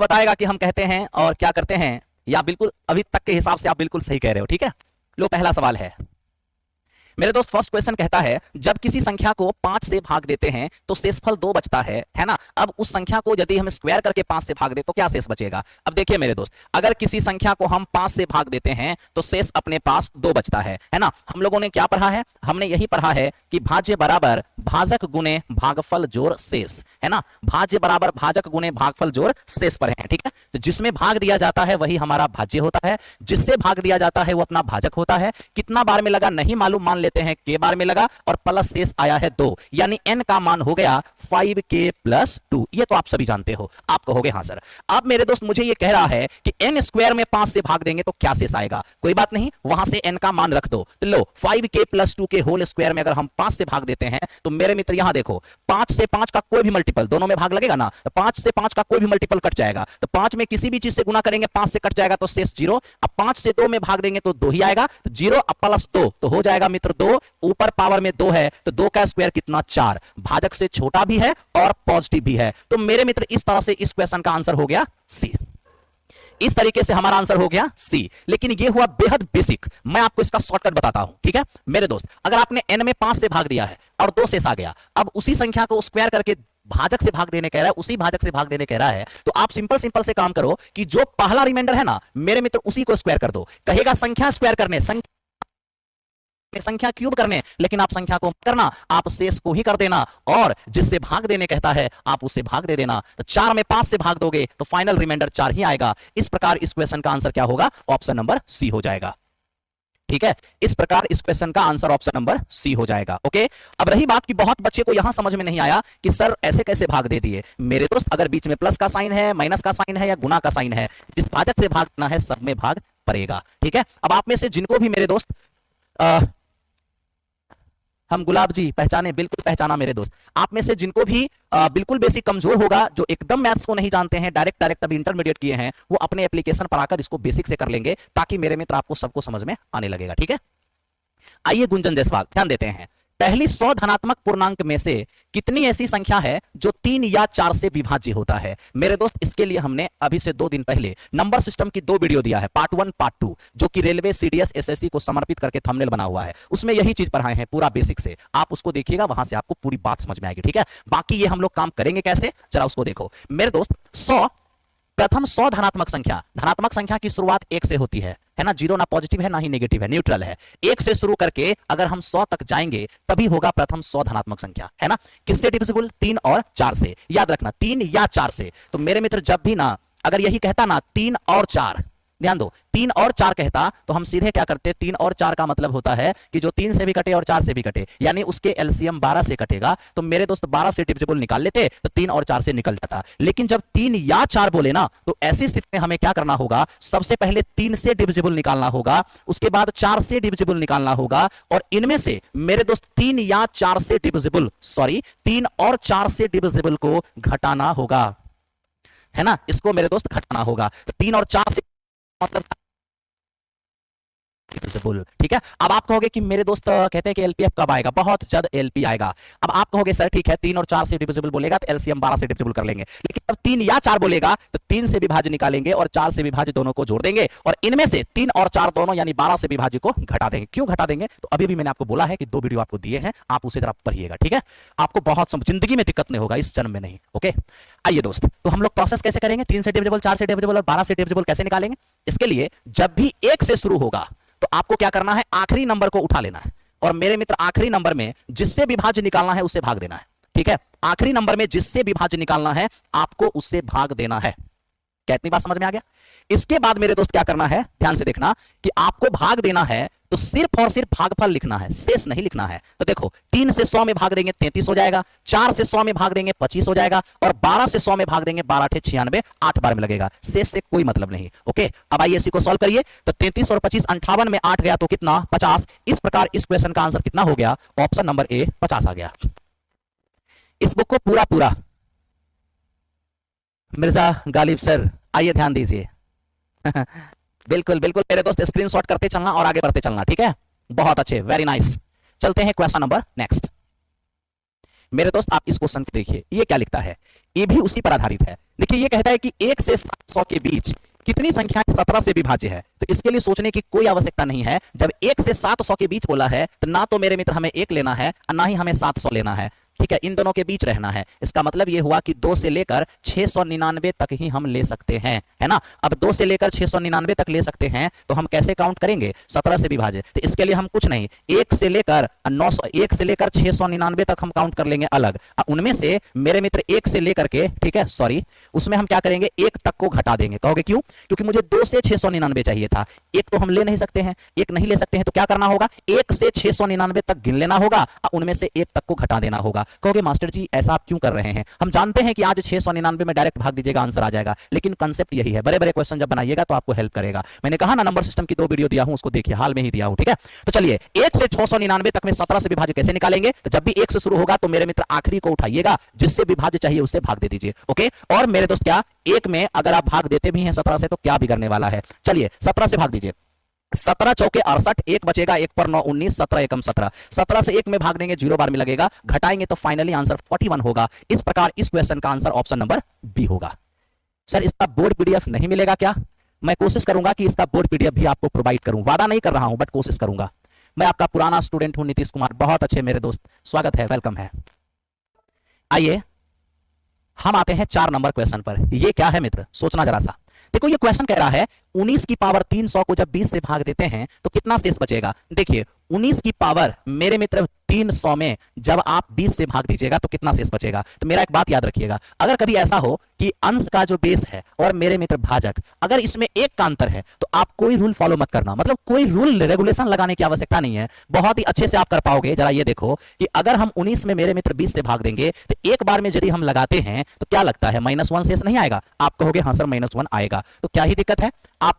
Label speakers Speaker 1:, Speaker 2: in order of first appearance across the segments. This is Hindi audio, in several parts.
Speaker 1: बताएगा कि हम कहते हैं और क्या करते हैं, या बिल्कुल अभी तक के हिसाब से आप बिल्कुल सही कह रहे हो। ठीक है, लो पहला सवाल है मेरे दोस्त। फर्स्ट क्वेश्चन कहता है जब किसी संख्या को 5 से भाग देते हैं तो शेषफल 2 बचता है ना। अब उस संख्या को यदि हम स्क्वायर करके 5 से भाग दे तो क्या शेष बचेगा। अब देखिए मेरे दोस्त, अगर किसी संख्या को हम 5 से भाग देते हैं तो शेष अपने पास 2 बचता है ना। हम लोगों ने क्या पढ़ा है, हमने यही पढ़ा है कि भाज्य बराबर भाजक गुणे भागफल जोड़ शेष, है ना। भाज्य बराबर भाजक गुणे भागफल जोड़ शेष पर है। ठीक है, तो जिसमें भाग दिया जाता है वही हमारा भाज्य होता है, जिससे भाग दिया जाता है वो अपना भाजक होता है। कितना बार में लगा नहीं मालूम, मान लेते हैं के बार में लगा और प्लस शेष आया है 2, यानी n का मान हो गया 5k + 2। ये तो आप सभी जानते हो। आप कहोगे हाँ सर। अब मेरे दोस्त मुझे ये कह रहा है कि n स्क्वायर में 5 से भाग देंगे तो क्या शेष आएगा। कोई बात नहीं, वहां से n का मान रख दो। तो लो 5k + 2 के होल स्क्वायर में अगर हम 5 से भाग देते हैं तो मेरे मित्र यहां देखो, 5 से 5 का कोई भी मल्टीपल, दोनों में भाग लगेगा ना, तो 5 से 5 का कोई भी मल्टीपल कट जाएगा। तो 5 में किसी भी चीज से गुना करेंगे 5 से कट जाएगा तो शेष 0। अब 5 से 2 में भाग देंगे तो 2 ही आएगा, तो 0 अब प्लस 2 तो हो जाएगा मित्र 2, ऊपर पावर में 2 है तो 2 का स्क्वायर कितना 4। भाजक से छोटा भी है और पॉजिटिव भी है। तो मेरे मित्र इस तरह से इस क्वेश्चन का आंसर हो गया सी। इस तरीके से हमारा आंसर हो गया सी। लेकिन ये हुआ बेहद बेसिक, मैं आपको इसका शॉर्टकट बताता हूं। ठीक है मेरे दोस्त, अगर आपने n में 5 से भाग दिया है और 2 शेष आ गया, अब उसी संख्या को स्क्वायर करके भाजक से भाग देने कह रहा है, उसी भाजक से भाग देने कह रहा है, तो आप सिंपल से काम करो कि जो पहला रिमाइंडर है ना मेरे मित्र उसी को स्क्वायर कर दो। कहेगा संख्या स्क्वायर करने, संख्या क्यूब करने, लेकिन आप संख्या को करना, आप शेष को ही कर देना और जिससे भाग देने कहता है आप उससे भाग दे देना। तो 4 में 5 से भाग दोगे तो फाइनल रिमाइंडर 4 ही आएगा। इस प्रकार इस क्वेश्चन का आंसर क्या होगा, ऑप्शन नंबर सी हो जाएगा। ठीक है, इस प्रकार इस क्वेश्चन का आंसर ऑप्शन नंबर सी हो जाएगा। ओके, अब रही बात कि बहुत बच्चे को यहां समझ में नहीं आया कि सर ऐसे कैसे भाग दे दिए। मेरे दोस्त अगर बीच में प्लस का साइन है, माइनस का साइन है या गुना का साइन है, जिस भाजक से भागना है सब में भाग पड़ेगा। ठीक है, अब आप में से जिनको भी मेरे दोस्त हम गुलाब जी पहचाने, बिल्कुल पहचाना मेरे दोस्त। आप में से जिनको भी बिल्कुल बेसिक कमजोर होगा, जो एकदम मैथ्स को नहीं जानते हैं, डायरेक्ट अभी इंटरमीडिएट किए हैं, वो अपने एप्लीकेशन पर आकर इसको बेसिक से कर लेंगे, ताकि मेरे मित्र आपको सबको समझ में आने लगेगा। ठीक है, आइए गुंजन जायसवाल ध्यान देते हैं। पहली 100 धनात्मक पूर्णांक में से कितनी ऐसी संख्या है जो 3 या 4 से विभाज्य होता है। मेरे दोस्त इसके लिए हमने अभी से 2 दिन पहले नंबर सिस्टम की 2 वीडियो दिया है, पार्ट 1 पार्ट 2, जो कि रेलवे सीडीएस एसएससी को समर्पित करके थंबनेल बना हुआ है। उसमें यही चीज पढ़ाए हैं पूरा बेसिक से। आप उसको देखिएगा, वहां से आपको पूरी बात समझ में आएगी। ठीक है, बाकी ये हम लोग काम करेंगे कैसे, जरा उसको देखो मेरे दोस्त। प्रथम 100 धनात्मक संख्या की शुरुआत 1 से होती है ना। 0 ना पॉजिटिव है ना ही नेगेटिव है, न्यूट्रल है। 1 से शुरू करके अगर हम 100 तक जाएंगे तभी होगा प्रथम 100 धनात्मक संख्या, है ना। किससे डिविजिबल, 3 और 4 से। याद रखना 3 या 4 से। तो मेरे मित्र जब भी ना अगर यही कहता ना 3 और 4, ध्यान दो 3 और 4 कहता तो हम सीधे क्या करते, 3 और 4 का मतलब होता है कि जो 3 से भी कटे और 4 से भी कटे, यानी उसके एलसीएम 12 से कटेगा। तो मेरे दोस्त 12 से डिविजिबल निकाल लेते तो 3 और 4 से निकल जाता। लेकिन जब 3 या 4 बोले ना, तो ऐसी स्थिति में हमें क्या करना होगा, सबसे पहले 3 से डिविजिबल निकालना होगा, उसके बाद 4 से डिविजिबल निकालना होगा, और इनमें से मेरे दोस्त 3 या 4 से डिविजिबल, 3 और 4 से डिविजिबल को घटाना होगा, है ना। इसको मेरे दोस्त घटाना होगा। तो 3 और 4 से मतलब ठीक है। अब आप कहोगे कि मेरे दोस्त कहते हैं कि एलपीएफ कब आएगा, बहुत जल्द एलपी आएगा। अब आप कहोगे सर ठीक है 3 और 4 से डिविजिबल बोलेगा तो एलसीएम 12 से डिविजिबल कर लेंगे, लेकिन जब 3 या 4 बोलेगा तो 3 से विभाज्य निकालेंगे और 4 से विभाज्य दोनों को जोड़ देंगे, और इनमें से 3 और 4 दोनों यानी 12 से विभाज्य को घटा देंगे। क्यों घटा देंगे, तो अभी भी मैंने आपको बोला है कि 2 वीडियो आपको दिए हैं, आप उसे जरा पढ़िएगा। ठीक है, आपको बहुत जिंदगी में दिक्कत नहीं होगा, इस जन्म में नहीं। ओके, आइए दोस्त, तो हम लोग प्रोसेस कैसे करेंगे, 3 से डिविजिबल, 4 से डिविजिबल और 12 से डिविजिबल कैसे निकालेंगे। इसके लिए जब भी 1 से शुरू होगा तो आपको क्या करना है, आखिरी नंबर को उठा लेना है, और मेरे मित्र आखिरी नंबर में जिससे विभाज्य निकालना है उससे भाग देना है। ठीक है, आखिरी नंबर में जिससे विभाज्य निकालना है आपको उससे भाग देना है। क्या इतनी बात समझ में आ गया। इसके बाद मेरे दोस्त क्या करना है, ध्यान से देखना कि आपको भाग देना है तो सिर्फ और सिर्फ भागफल लिखना है, शेष नहीं लिखना है। तो देखो 3 से 100 में भाग देंगे 33 हो जाएगा, 4 से 100 में भाग देंगे 25 हो जाएगा, और 12 से 100 में भाग देंगे 12 × 96, 8 बार में लगेगा, शेष से कोई मतलब नहीं। ओके, अब आइए इसी को सॉल्व करिए। तो 33 और 25 58 में 8 गया तो कितना, 50। इस प्रकार इस क्वेश्चन का आंसर कितना हो गया, ऑप्शन नंबर ए 50 आ गया। इस बुक को पूरा मिर्जा गालिब सर आइए ध्यान दीजिए। बिल्कुल बिल्कुल मेरे दोस्त स्क्रीनशॉट करते चलना और आगे बढ़ते चलना। ठीक है, बहुत अच्छे, वेरी नाइस। चलते हैं क्वेश्चन नंबर नेक्स्ट। मेरे दोस्त आप इस क्वेश्चन को देखिए, ये क्या लिखता है, ये भी उसी पर आधारित है। देखिए ये कहता है कि 1 से 700 के बीच कितनी संख्याएं 17 से विभाज्य है। तो इसके लिए सोचने की कोई आवश्यकता नहीं है। जब 1 से 700 के बीच बोला है तो ना तो मेरे मित्र हमें 1 लेना है और ना ही हमें 700 लेना है, ठीक है, इन दोनों के बीच रहना है। इसका मतलब ये हुआ कि 2 से लेकर 699 तक ही हम ले सकते हैं, है ना। अब 2 से लेकर 699 तक ले सकते हैं तो हम कैसे काउंट करेंगे, 17 से विभाजित। तो इसके लिए हम कुछ नहीं, 1 से लेकर 900, 1 से लेकर 699 तक हम काउंट कर लेंगे अलग। उनमें से मेरे मित्र 1 से लेकर के, ठीक है, सॉरी, उसमें हम क्या करेंगे, 1 तक को घटा देंगे। कहोगे क्यों? क्योंकि मुझे 2 से 699 चाहिए था, 1 तो हम ले नहीं सकते हैं, 1 नहीं ले सकते हैं, तो क्या करना होगा, 1 से 699 तक गिन लेना होगा और उनमें से 1 तक को घटा देना होगा। कहोगे मास्टर जी ऐसा आप क्यों कर रहे हैं? हम जानते हैं कि आज 699 में डायरेक्ट भाग दीजिएगा आंसर आ जाएगा, लेकिन कांसेप्ट यही है। बड़े बड़े क्वेश्चन जब बनाइएगा तो आपको हेल्प करेगा। मैंने कहा ना नंबर सिस्टम की 2 वीडियो दिया हूं, उसको देखिए, हाल में ही दिया हूं, ठीक है। तो चलिए 1 से 699 तक में 17 से विभाज्य कैसे निकालेंगे? तो जब भी 1 से शुरू होगा तो मेरे मित्र आखिरी को उठाइएगा, जिससे विभाज्य चाहिए उससे भाग दे दीजिए, ओके। और मेरे दोस्त क्या 1 में अगर आप भाग देते भी हैं 17 से तो क्या बिगड़ने वाला है? चलिए 17 से भाग दीजिए, 17 चौके 68, 1 बचेगा, 1 पर 9 19, 17 एकम 17, 17 से 1 में भाग देंगे 0 बार में लगेगा, घटाएंगे तो फाइनली आंसर 41 होगा। इस प्रकार इस क्वेश्चन का आंसर ऑप्शन नंबर बी होगा। सर इसका बोर्ड पीडीएफ नहीं मिलेगा क्या? मैं कोशिश करूंगा कि इसका बोर्ड पीडीएफ भी आपको प्रोवाइड करूं, वादा नहीं कर रहा हूं बट कोशिश करूंगा। मैं आपका पुराना स्टूडेंट हूं नीतीश कुमार, बहुत अच्छे मेरे दोस्त, स्वागत है, वेलकम है। आइए हम आते हैं 4 नंबर क्वेश्चन पर। ये क्या है मित्र, सोचना जरा सा। देखो ये क्वेश्चन कह रहा है 19 की पावर 300 को जब 20 से भाग देते हैं तो कितना शेष बचेगा। देखिए 19 की पावर मेरे मित्र 300 में जब आप 20 से भाग दीजिएगा तो कितना शेष बचेगा। तो मेरा एक बात याद रखिएगा, अगर कभी ऐसा हो कि अंश का जो बेस है और मेरे मित्र भाजक, अगर इसमें 1 का अंतर है तो आप कोई रूल फॉलो मत करना, मतलब कोई रूल रेगुलेशन लगाने की आवश्यकता नहीं है, बहुत ही अच्छे से आप कर पाओगे। जरा ये देखो कि अगर हम 19 में मेरे मित्र 20 से भाग देंगे तो एक बार में यदि हम लगाते हैं तो क्या लगता है -1 शेष नहीं आएगा? आप कहोगे हाँ सर -1 आएगा, तो क्या ही दिक्कत है। आप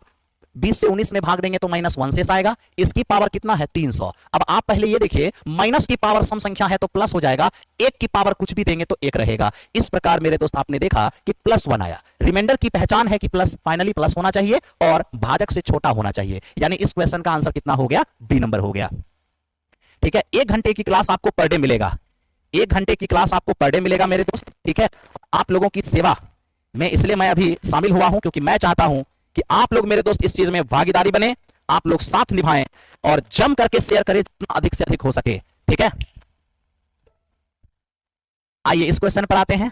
Speaker 1: 20 से 19 में भाग देंगे तो -1 शेष आएगा। इसकी पावर कितना है 300। अब आप पहले ये देखिए, माइनस की पावर सम संख्या है तो प्लस हो जाएगा, 1 की पावर कुछ भी देंगे तो 1 रहेगा। इस प्रकार मेरे दोस्त आपने देखा कि +1 आया। रिमाइंडर की पहचान है कि प्लस, फाइनली प्लस होना चाहिए और भाजक से छोटा होना चाहिए, यानी इस क्वेश्चन का आंसर कितना हो गया, बी नंबर हो गया, ठीक है। 1 घंटे की क्लास आपको पर डे मिलेगा, 1 घंटे की क्लास आपको पर डे मिलेगा मेरे दोस्त, ठीक है। आप लोगों की सेवा में इसलिए मैं अभी शामिल हुआ हूं क्योंकि मैं चाहता हूं कि आप लोग मेरे दोस्त इस चीज में भागीदारी बने, आप लोग साथ निभाएं और जम करके शेयर करें जितना अधिक से अधिक हो सके, ठीक है। आइए इस क्वेश्चन पर आते हैं।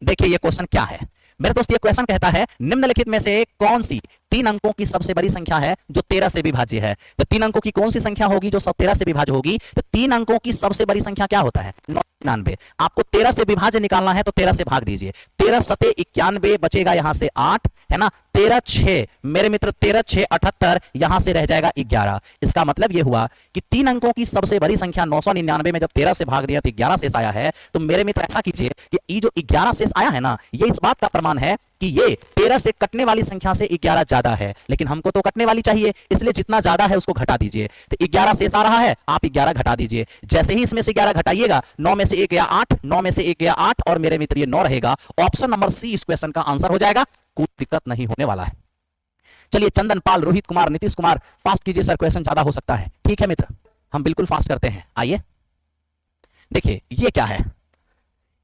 Speaker 1: देखिए ये क्वेश्चन क्या है मेरे दोस्त, ये क्वेश्चन कहता है निम्नलिखित में से कौन सी 3 अंकों की सबसे बड़ी संख्या है जो 13 से विभाज्य है। तो 3 अंकों की कौन सी संख्या होगी जो 13 से विभाज्य होगी? तो 3 अंकों की सबसे बड़ी संख्या क्या होता है, 99। आपको 13 से विभाज्य निकालना है तो 13 से भाग दीजिए, 13 सते 91 बचेगा यहां से 8, है ना। 13 6 मेरे मित्र 13 6 78, यहां से रह जाएगा 11। इसका मतलब यह हुआ कि 3 अंकों की सबसे बड़ी संख्या 999 में जब 13 से भाग दिया तो 11 शेष आया है। तो मेरे मित्र ऐसा कीजिए कि ये जो 11 शेष आया है ना, ये इस बात का प्रमाण है कि ये 13 से कटने वाली संख्या से 11 ज्यादा है, लेकिन हमको तो कटने वाली चाहिए, इसलिए जितना ज्यादा है उसको घटा दीजिए। तो 11 शेष आ रहा है, आप 11 घटा दीजिए। जैसे ही इसमें से 11 घटाइएगा, 9 में से 1 गया 8, 9 में से 1 गया 8 और मेरे मित्र ये 9 रहेगा। ऑप्शन नंबर सी इस क्वेश्चन का आंसर हो जाएगा, कोई दिक्कत नहीं होने वाला है। चलिए चंदन पाल, रोहित कुमार, नीतीश कुमार, फास्ट कीजिए सर, क्वेश्चन ज्यादा हो सकता है। ठीक है मित्र, हम बिल्कुल फास्ट करते हैं। आइए देखिए ये क्या है,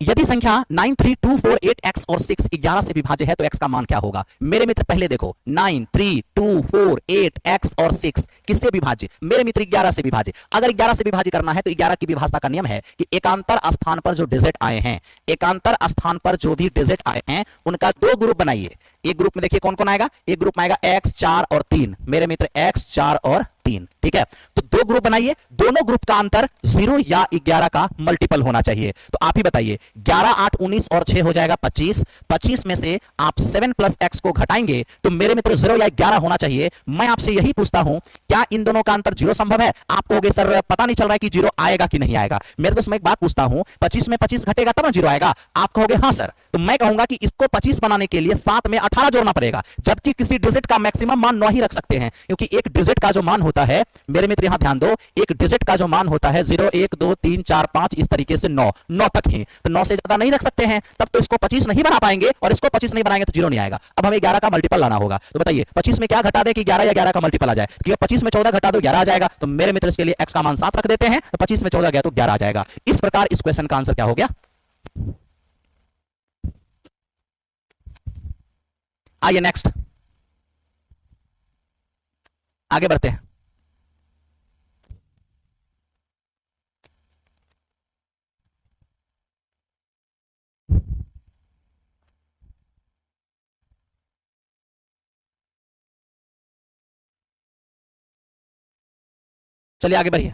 Speaker 1: यदि संख्या 93248x और 6 11 से विभाज्य है तो x का मान क्या होगा। मेरे मित्र पहले देखो 93248x और 6 किससे विभाज्य, मेरे मित्र 11 से विभाज्य। अगर 11 से विभाज्य करना है तो 11 की विभाजता का नियम है कि एकांतर स्थान पर जो डिजिट आए हैं, एकांतर स्थान पर जो भी डिजिट आए हैं उनका 2 ग्रुप बनाइए। एक ग्रुप में देखिए कौन कौन आएगा, एक ग्रुप में आएगा x 4 और 3, मेरे मित्र x 4 और 3, ठीक है। तो 2 ग्रुप बनाइए, दोनों ग्रुप का अंतर 0 या 11 का मल्टीपल होना चाहिए। तो आप ही बताइए 11 8 19 और 6 हो जाएगा 25, 25 में से आप 7 + x को घटाएंगे तो मेरे मित्र 0 या 11 होना चाहिए। मैं आपसे यही पूछता हूं क्या इन दोनों का अंतर 0 संभव है। आप कहोगे सर पता नहीं चल रहा है कि 0 आएगा कि नहीं आएगा। मेरे दोस्त मैं एक बात पूछता हूं, 25 में 25 घटेगा तब 0 आएगा। आप कहोगे हां सर, तो मैं कहूंगा कि इसको 25 बनाने के लिए 7 में 18 जोड़ना पड़ेगा, जबकि किसी डिजिट का मैक्सिमम मान 9 ही रख सकते हैं, क्योंकि एक डिजिट का जो मान होता है, मेरे मित्र यहां ध्यान दो, एक डिजिट का जो मान होता है 0 1 2 3 4 5 इस तरीके से 9 तक ही, तो 9 से ज्यादा नहीं रख सकते हैं। तब तो इसको 25 नहीं बना पाएंगे और इसको 25 नहीं बनाएंगे तो 0 नहीं आएगा। अब हमें 11 का मल्टीपल लाना होगा। तो बताइए 25 में क्या घटा दे कि 11 या 11 का मल्टीपल आ जाए, क्योंकि 25 25 में 14 घटा दो 11 आ जाएगा। तो मेरे मित्र इसके लिए x का मान 7 रख देते हैं, तो 25 में 14 गया तो 11 आ जाएगा। इस प्रकार इस क्वेश्चन का आंसर क्या हो गया? आइए नेक्स्ट आगे बढ़ते हैं। चलिए आगे बढ़िए।